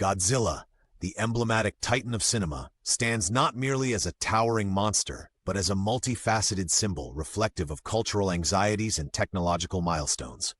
Godzilla, the emblematic titan of cinema, stands not merely as a towering monster, but as a multifaceted symbol reflective of cultural anxieties and technological milestones.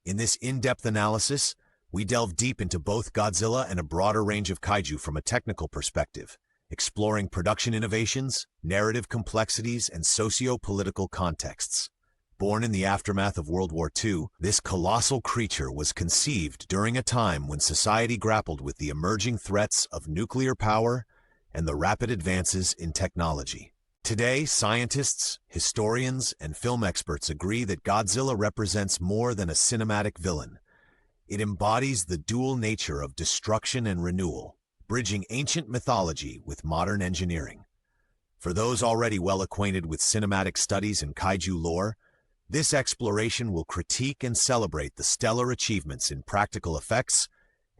In this in-depth analysis, we delve deep into both Godzilla and a broader range of kaiju from a technical perspective, exploring production innovations, narrative complexities, and socio-political contexts. Born in the aftermath of World War II, this colossal creature was conceived during a time when society grappled with the emerging threats of nuclear power and the rapid advances in technology. Today, scientists, historians, and film experts agree that Godzilla represents more than a cinematic villain. It embodies the dual nature of destruction and renewal, bridging ancient mythology with modern engineering. For those already well acquainted with cinematic studies and kaiju lore, this exploration will critique and celebrate the stellar achievements in practical effects,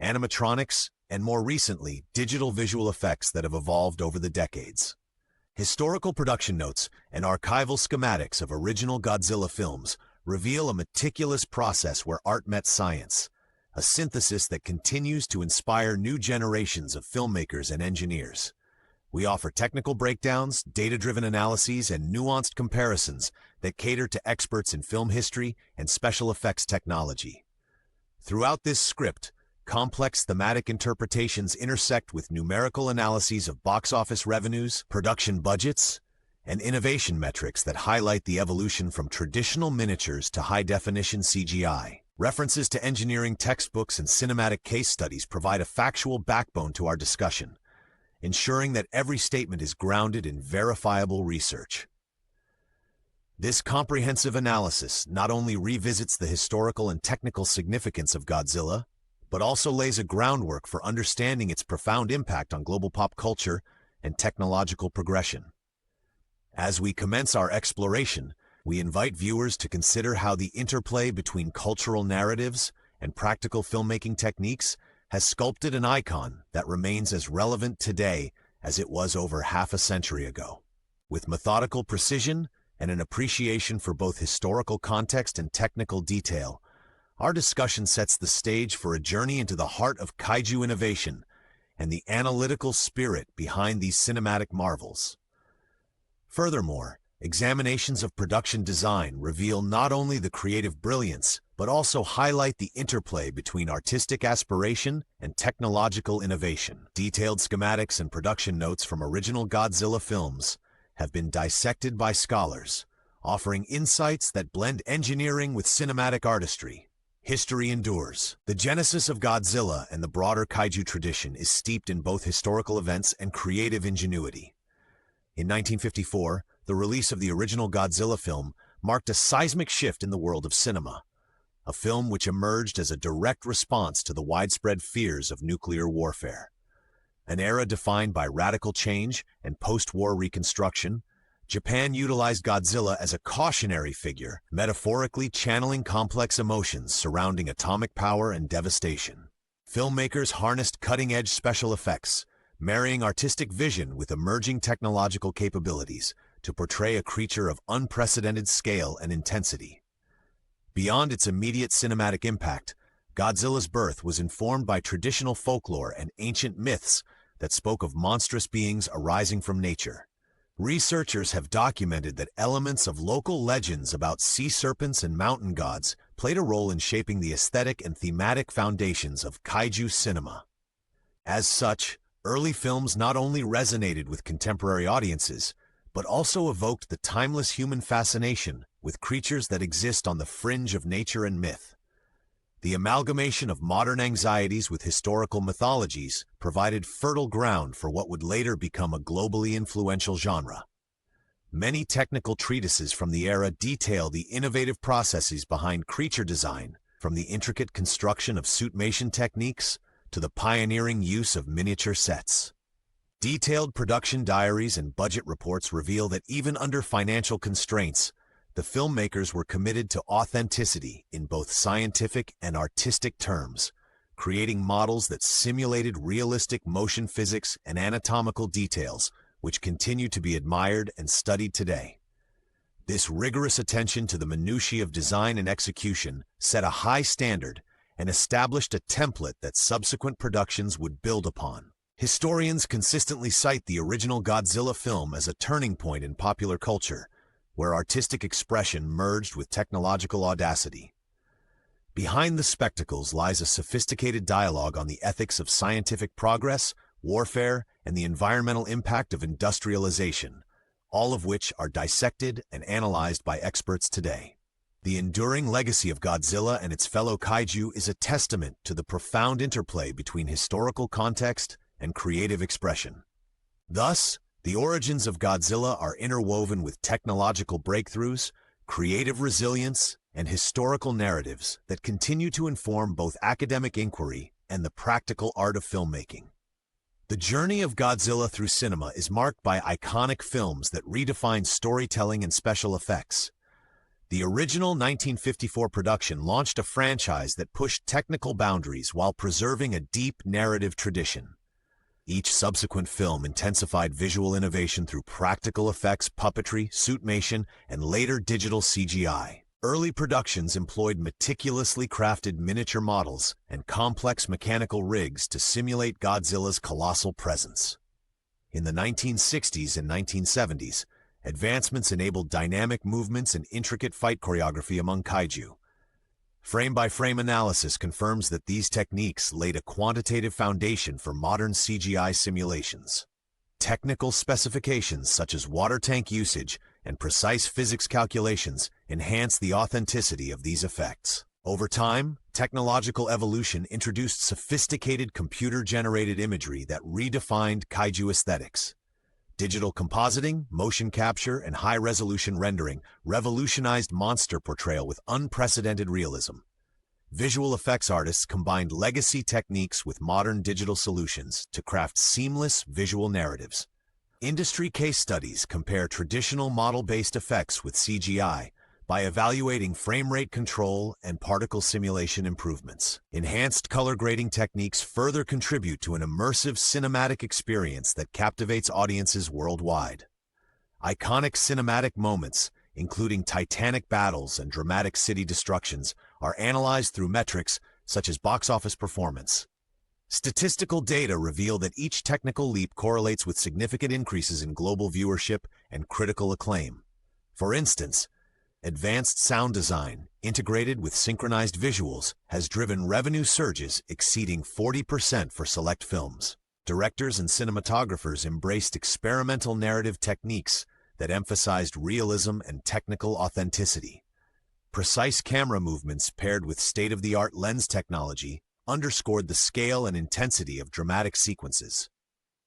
animatronics, and more recently, digital visual effects that have evolved over the decades. Historical production notes and archival schematics of original Godzilla films reveal a meticulous process where art met science, a synthesis that continues to inspire new generations of filmmakers and engineers. We offer technical breakdowns, data-driven analyses, and nuanced comparisons that cater to experts in film history and special effects technology. Throughout this script, complex thematic interpretations intersect with numerical analyses of box office revenues, production budgets, and innovation metrics that highlight the evolution from traditional miniatures to high-definition CGI. References to engineering textbooks and cinematic case studies provide a factual backbone to our discussion, ensuring that every statement is grounded in verifiable research. This comprehensive analysis not only revisits the historical and technical significance of Godzilla, but also lays a groundwork for understanding its profound impact on global pop culture and technological progression. As we commence our exploration, we invite viewers to consider how the interplay between cultural narratives and practical filmmaking techniques has sculpted an icon that remains as relevant today as it was over half a century ago. With methodical precision and an appreciation for both historical context and technical detail, our discussion sets the stage for a journey into the heart of kaiju innovation and the analytical spirit behind these cinematic marvels. Furthermore, examinations of production design reveal not only the creative brilliance, but also highlight the interplay between artistic aspiration and technological innovation. Detailed schematics and production notes from original Godzilla films have been dissected by scholars, offering insights that blend engineering with cinematic artistry. History endures. The genesis of Godzilla and the broader kaiju tradition is steeped in both historical events and creative ingenuity. In 1954, the release of the original Godzilla film marked a seismic shift in the world of cinema, a film which emerged as a direct response to the widespread fears of nuclear warfare. An era defined by radical change and post-war reconstruction, Japan utilized Godzilla as a cautionary figure, metaphorically channeling complex emotions surrounding atomic power and devastation. Filmmakers harnessed cutting-edge special effects, marrying artistic vision with emerging technological capabilities to portray a creature of unprecedented scale and intensity. Beyond its immediate cinematic impact, Godzilla's birth was informed by traditional folklore and ancient myths that spoke of monstrous beings arising from nature. Researchers have documented that elements of local legends about sea serpents and mountain gods played a role in shaping the aesthetic and thematic foundations of kaiju cinema. As such, early films not only resonated with contemporary audiences, but also evoked the timeless human fascination with creatures that exist on the fringe of nature and myth. The amalgamation of modern anxieties with historical mythologies provided fertile ground for what would later become a globally influential genre. Many technical treatises from the era detail the innovative processes behind creature design, from the intricate construction of suitmation techniques to the pioneering use of miniature sets. Detailed production diaries and budget reports reveal that even under financial constraints, the filmmakers were committed to authenticity in both scientific and artistic terms, creating models that simulated realistic motion physics and anatomical details, which continue to be admired and studied today. This rigorous attention to the minutiae of design and execution set a high standard and established a template that subsequent productions would build upon. Historians consistently cite the original Godzilla film as a turning point in popular culture, where artistic expression merged with technological audacity. Behind the spectacles lies a sophisticated dialogue on the ethics of scientific progress, warfare, and the environmental impact of industrialization, all of which are dissected and analyzed by experts today. The enduring legacy of Godzilla and its fellow kaiju is a testament to the profound interplay between historical context and creative expression. Thus, the origins of Godzilla are interwoven with technological breakthroughs, creative resilience, and historical narratives that continue to inform both academic inquiry and the practical art of filmmaking. The journey of Godzilla through cinema is marked by iconic films that redefine storytelling and special effects. The original 1954 production launched a franchise that pushed technical boundaries while preserving a deep narrative tradition. Each subsequent film intensified visual innovation through practical effects, puppetry, suitmation, and later digital CGI. Early productions employed meticulously crafted miniature models and complex mechanical rigs to simulate Godzilla's colossal presence. In the 1960s and 1970s, advancements enabled dynamic movements and intricate fight choreography among kaiju. Frame-by-frame analysis confirms that these techniques laid a quantitative foundation for modern CGI simulations. Technical specifications such as water tank usage and precise physics calculations enhance the authenticity of these effects. Over time, technological evolution introduced sophisticated computer-generated imagery that redefined kaiju aesthetics. Digital compositing, motion capture, and high-resolution rendering revolutionized monster portrayal with unprecedented realism. Visual effects artists combined legacy techniques with modern digital solutions to craft seamless visual narratives. Industry case studies compare traditional model-based effects with CGI by evaluating frame rate control and particle simulation improvements. Enhanced color grading techniques further contribute to an immersive cinematic experience that captivates audiences worldwide. Iconic cinematic moments, including titanic battles and dramatic city destructions, are analyzed through metrics such as box office performance. Statistical data reveal that each technical leap correlates with significant increases in global viewership and critical acclaim. For instance, advanced sound design, integrated with synchronized visuals, has driven revenue surges exceeding 40% for select films. Directors and cinematographers embraced experimental narrative techniques that emphasized realism and technical authenticity. Precise camera movements paired with state-of-the-art lens technology underscored the scale and intensity of dramatic sequences.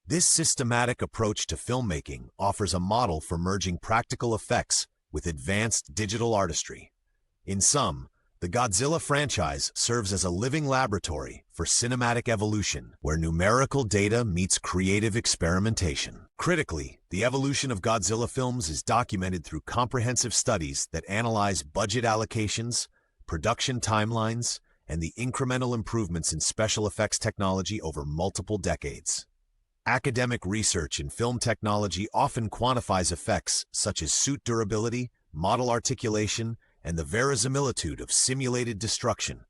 This systematic approach to filmmaking offers a model for merging practical effects with advanced digital artistry. In sum, the Godzilla franchise serves as a living laboratory for cinematic evolution, where numerical data meets creative experimentation. Critically, the evolution of Godzilla films is documented through comprehensive studies that analyze budget allocations, production timelines, and the incremental improvements in special effects technology over multiple decades. Academic research in film technology often quantifies effects such as suit durability, model articulation, and the verisimilitude of simulated destruction,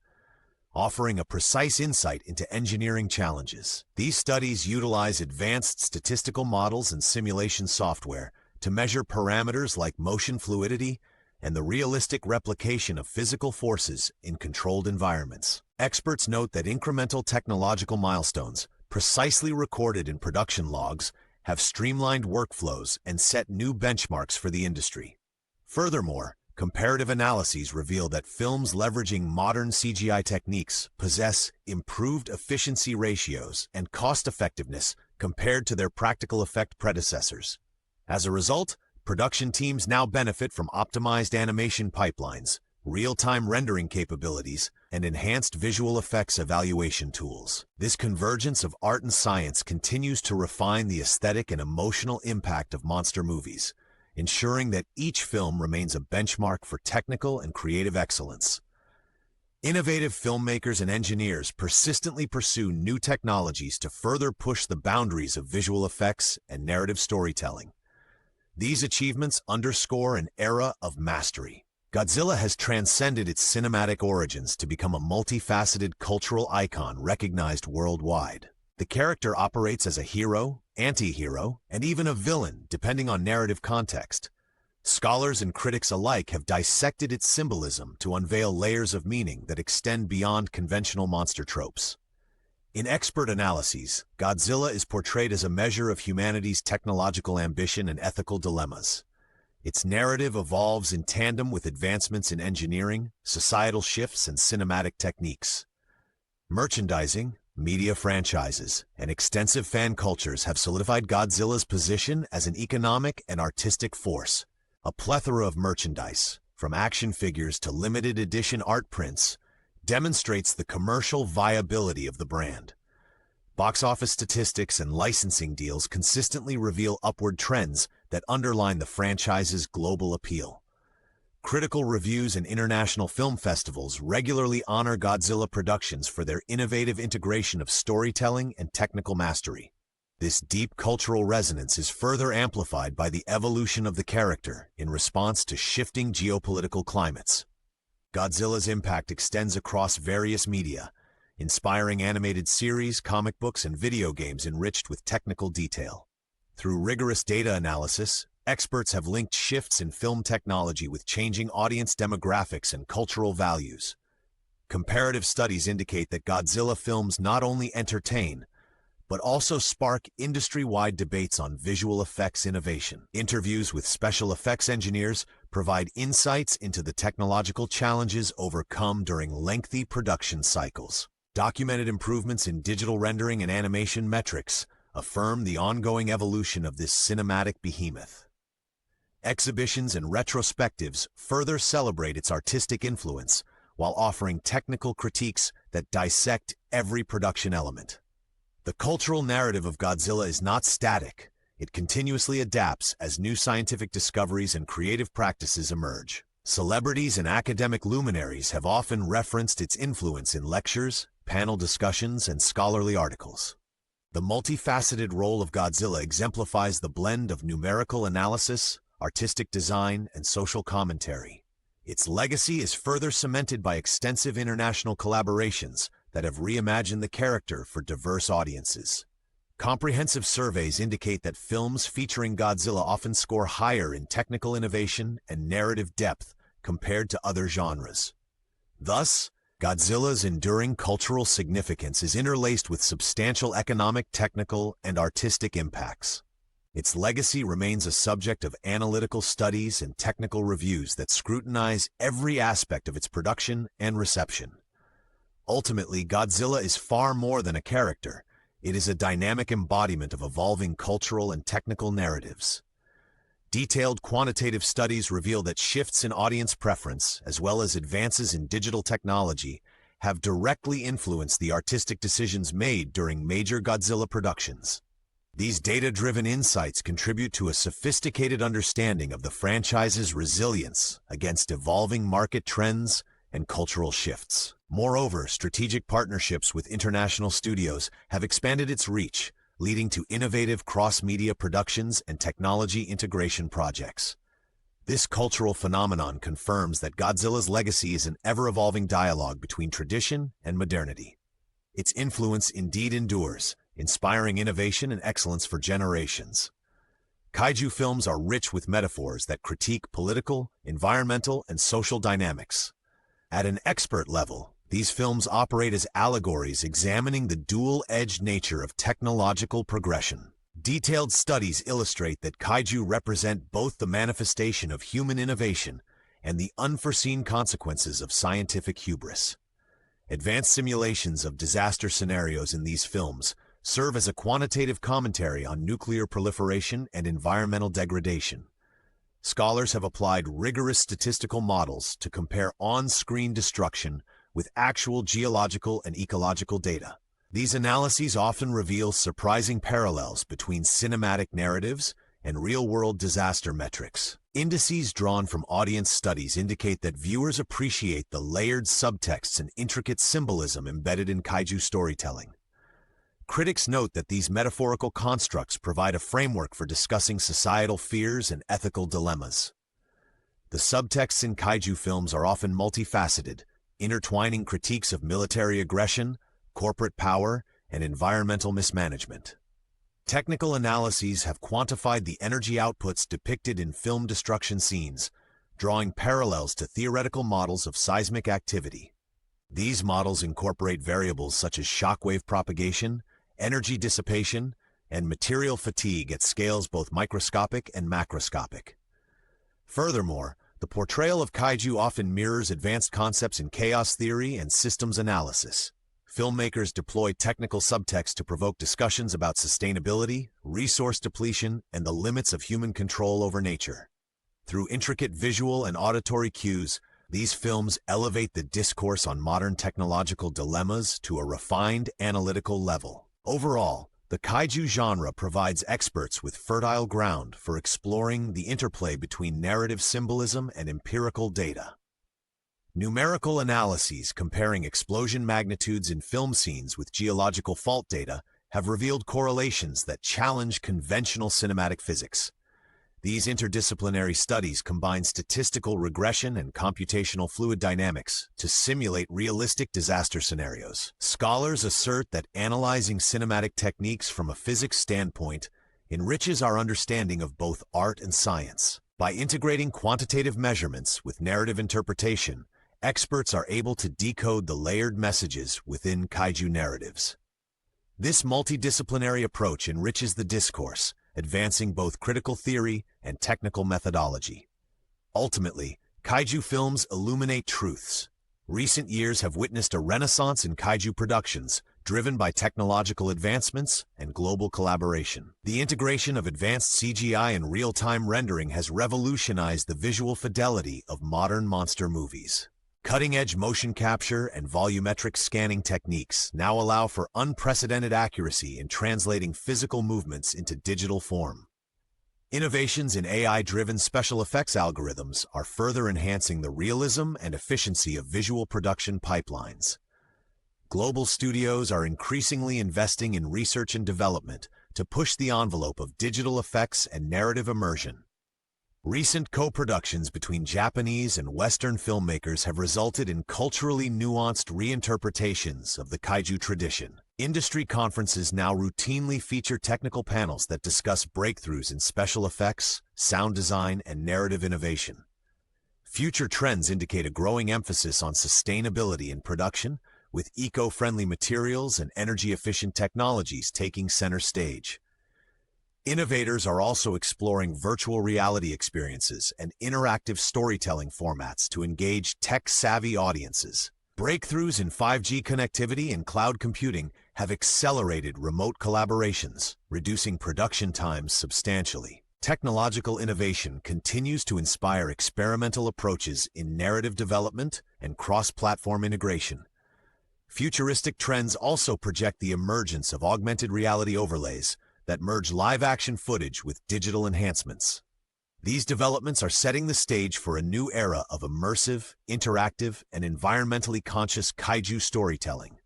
offering a precise insight into engineering challenges. These studies utilize advanced statistical models and simulation software to measure parameters like motion fluidity and the realistic replication of physical forces in controlled environments. Experts note that incremental technological milestones, precisely recorded in production logs, have streamlined workflows and set new benchmarks for the industry. Furthermore, comparative analyses reveal that films leveraging modern CGI techniques possess improved efficiency ratios and cost-effectiveness compared to their practical effect predecessors. As a result, production teams now benefit from optimized animation pipelines, real-time rendering capabilities, and enhanced visual effects evaluation tools. This convergence of art and science continues to refine the aesthetic and emotional impact of monster movies, ensuring that each film remains a benchmark for technical and creative excellence. Innovative filmmakers and engineers persistently pursue new technologies to further push the boundaries of visual effects and narrative storytelling. These achievements underscore an era of mastery, Godzilla has transcended its cinematic origins to become a multifaceted cultural icon recognized worldwide. The character operates as a hero, anti-hero, and even a villain, depending on narrative context. Scholars and critics alike have dissected its symbolism to unveil layers of meaning that extend beyond conventional monster tropes. In expert analyses, Godzilla is portrayed as a measure of humanity's technological ambition and ethical dilemmas. Its narrative evolves in tandem with advancements in engineering, societal shifts, and cinematic techniques. Merchandising, media franchises, and extensive fan cultures have solidified Godzilla's position as an economic and artistic force. A plethora of merchandise, from action figures to limited edition art prints, demonstrates the commercial viability of the brand. Box office statistics and licensing deals consistently reveal upward trends that underline the franchise's global appeal. Critical reviews and international film festivals regularly honor Godzilla productions for their innovative integration of storytelling and technical mastery. This deep cultural resonance is further amplified by the evolution of the character in response to shifting geopolitical climates. Godzilla's impact extends across various media, inspiring animated series, comic books, and video games enriched with technical detail. Through rigorous data analysis, experts have linked shifts in film technology with changing audience demographics and cultural values. Comparative studies indicate that Godzilla films not only entertain, but also spark industry-wide debates on visual effects innovation. Interviews with special effects engineers provide insights into the technological challenges overcome during lengthy production cycles. Documented improvements in digital rendering and animation metrics affirm the ongoing evolution of this cinematic behemoth. Exhibitions and retrospectives further celebrate its artistic influence while offering technical critiques that dissect every production element. The cultural narrative of Godzilla is not static. It continuously adapts as new scientific discoveries and creative practices emerge. Celebrities and academic luminaries have often referenced its influence in lectures, panel discussions, and scholarly articles. The multifaceted role of Godzilla exemplifies the blend of numerical analysis, artistic design, and social commentary. Its legacy is further cemented by extensive international collaborations that have reimagined the character for diverse audiences. Comprehensive surveys indicate that films featuring Godzilla often score higher in technical innovation and narrative depth compared to other genres. Thus, Godzilla's enduring cultural significance is interlaced with substantial economic, technical, and artistic impacts. Its legacy remains a subject of analytical studies and technical reviews that scrutinize every aspect of its production and reception. Ultimately, Godzilla is far more than a character. It is a dynamic embodiment of evolving cultural and technical narratives. Detailed quantitative studies reveal that shifts in audience preference, as well as advances in digital technology, have directly influenced the artistic decisions made during major Godzilla productions. These data-driven insights contribute to a sophisticated understanding of the franchise's resilience against evolving market trends and cultural shifts. Moreover, strategic partnerships with international studios have expanded its reach, leading to innovative cross-media productions and technology integration projects. This cultural phenomenon confirms that Godzilla's legacy is an ever-evolving dialogue between tradition and modernity. Its influence indeed endures, inspiring innovation and excellence for generations. Kaiju films are rich with metaphors that critique political, environmental, and social dynamics. At an expert level, these films operate as allegories examining the dual-edged nature of technological progression. Detailed studies illustrate that kaiju represent both the manifestation of human innovation and the unforeseen consequences of scientific hubris. Advanced simulations of disaster scenarios in these films serve as a quantitative commentary on nuclear proliferation and environmental degradation. Scholars have applied rigorous statistical models to compare on-screen destruction with actual geological and ecological data. These analyses often reveal surprising parallels between cinematic narratives and real-world disaster metrics. Indices drawn from audience studies indicate that viewers appreciate the layered subtexts and intricate symbolism embedded in kaiju storytelling. Critics note that these metaphorical constructs provide a framework for discussing societal fears and ethical dilemmas. The subtexts in kaiju films are often multifaceted, intertwining critiques of military aggression, corporate power, and environmental mismanagement. Technical analyses have quantified the energy outputs depicted in film destruction scenes, drawing parallels to theoretical models of seismic activity. These models incorporate variables such as shockwave propagation, energy dissipation, and material fatigue at scales both microscopic and macroscopic. Furthermore, the portrayal of kaiju often mirrors advanced concepts in chaos theory and systems analysis. Filmmakers deploy technical subtext to provoke discussions about sustainability, resource depletion, and the limits of human control over nature. Through intricate visual and auditory cues, these films elevate the discourse on modern technological dilemmas to a refined analytical level. Overall, the kaiju genre provides experts with fertile ground for exploring the interplay between narrative symbolism and empirical data. Numerical analyses comparing explosion magnitudes in film scenes with geological fault data have revealed correlations that challenge conventional cinematic physics. These interdisciplinary studies combine statistical regression and computational fluid dynamics to simulate realistic disaster scenarios. Scholars assert that analyzing cinematic techniques from a physics standpoint enriches our understanding of both art and science. By integrating quantitative measurements with narrative interpretation, experts are able to decode the layered messages within kaiju narratives. This multidisciplinary approach enriches the discourse, advancing both critical theory and technical methodology. Ultimately, kaiju films illuminate truths. Recent years have witnessed a renaissance in kaiju productions, driven by technological advancements and global collaboration. The integration of advanced CGI and real-time rendering has revolutionized the visual fidelity of modern monster movies. Cutting-edge motion capture and volumetric scanning techniques now allow for unprecedented accuracy in translating physical movements into digital form. Innovations in AI-driven special effects algorithms are further enhancing the realism and efficiency of visual production pipelines. Global studios are increasingly investing in research and development to push the envelope of digital effects and narrative immersion. Recent co-productions between Japanese and Western filmmakers have resulted in culturally nuanced reinterpretations of the kaiju tradition. Industry conferences now routinely feature technical panels that discuss breakthroughs in special effects, sound design, and narrative innovation. Future trends indicate a growing emphasis on sustainability in production, with eco-friendly materials and energy-efficient technologies taking center stage. Innovators are also exploring virtual reality experiences and interactive storytelling formats to engage tech-savvy audiences. Breakthroughs in 5G connectivity and cloud computing have accelerated remote collaborations, reducing production times substantially. Technological innovation continues to inspire experimental approaches in narrative development and cross-platform integration. Futuristic trends also project the emergence of augmented reality overlays that merge live-action footage with digital enhancements. These developments are setting the stage for a new era of immersive, interactive, and environmentally conscious kaiju storytelling.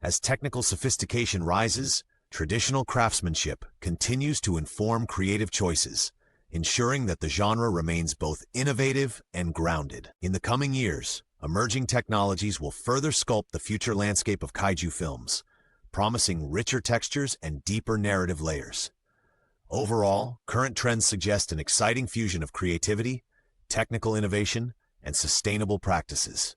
As technical sophistication rises, traditional craftsmanship continues to inform creative choices, ensuring that the genre remains both innovative and grounded. In the coming years, emerging technologies will further sculpt the future landscape of kaiju films, promising richer textures and deeper narrative layers. Overall, current trends suggest an exciting fusion of creativity, technical innovation, and sustainable practices.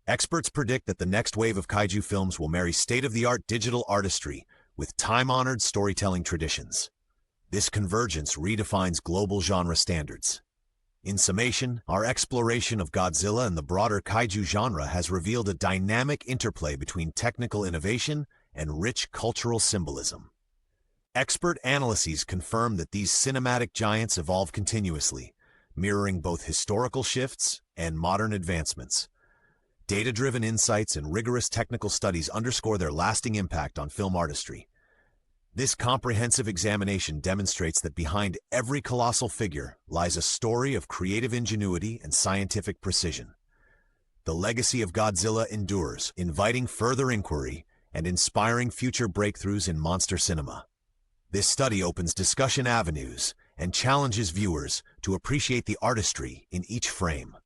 Experts predict that the next wave of kaiju films will marry state-of-the-art digital artistry with time-honored storytelling traditions. This convergence redefines global genre standards. In summation, our exploration of Godzilla and the broader kaiju genre has revealed a dynamic interplay between technical innovation and rich cultural symbolism. Expert analyses confirm that these cinematic giants evolve continuously, mirroring both historical shifts and modern advancements. Data-driven insights and rigorous technical studies underscore their lasting impact on film artistry. This comprehensive examination demonstrates that behind every colossal figure lies a story of creative ingenuity and scientific precision. The legacy of Godzilla endures, inviting further inquiry and inspiring future breakthroughs in monster cinema. This study opens discussion avenues, and challenges viewers to appreciate the artistry in each frame.